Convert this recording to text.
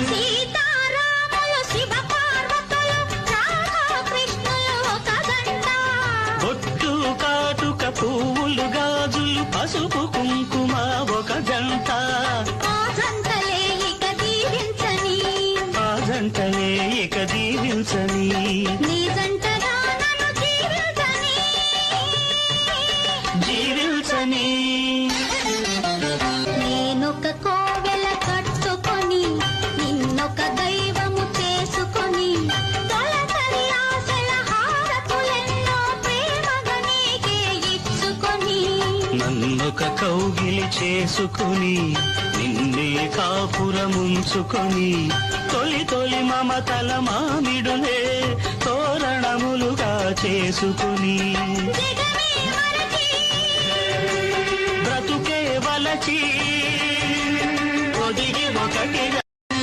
సీతారాములు శివ పార్వతులు రాధాకృష్ణులు ఒక గంట. బొట్టు కాటుక పువ్వులు గాజులు పసుపు కుంకుమ ఒక జంట. ఆ జంటలే ఇక దీవించని, ఆ జంటలే ఇక దీవించని, నీ జంటగా నన్ను జీవించని, జీవించని. నేనొక కోవెల కట్టుకొని నిన్నొక దైవము చేసుకొని తొలకరి ఆశల హారతులెన్నో ప్రేమగా నీకే ఇచ్చుకొని నన్నొక కౌగిలి చేసుకుని నిన్నే కాపురముంచుకొని తొలి తొలి మమతల మామిడులే తోరణములుగా చేసుకుని జగమే మరచి బ్రతుకే వలచి ఒదిగి ఒకటిగా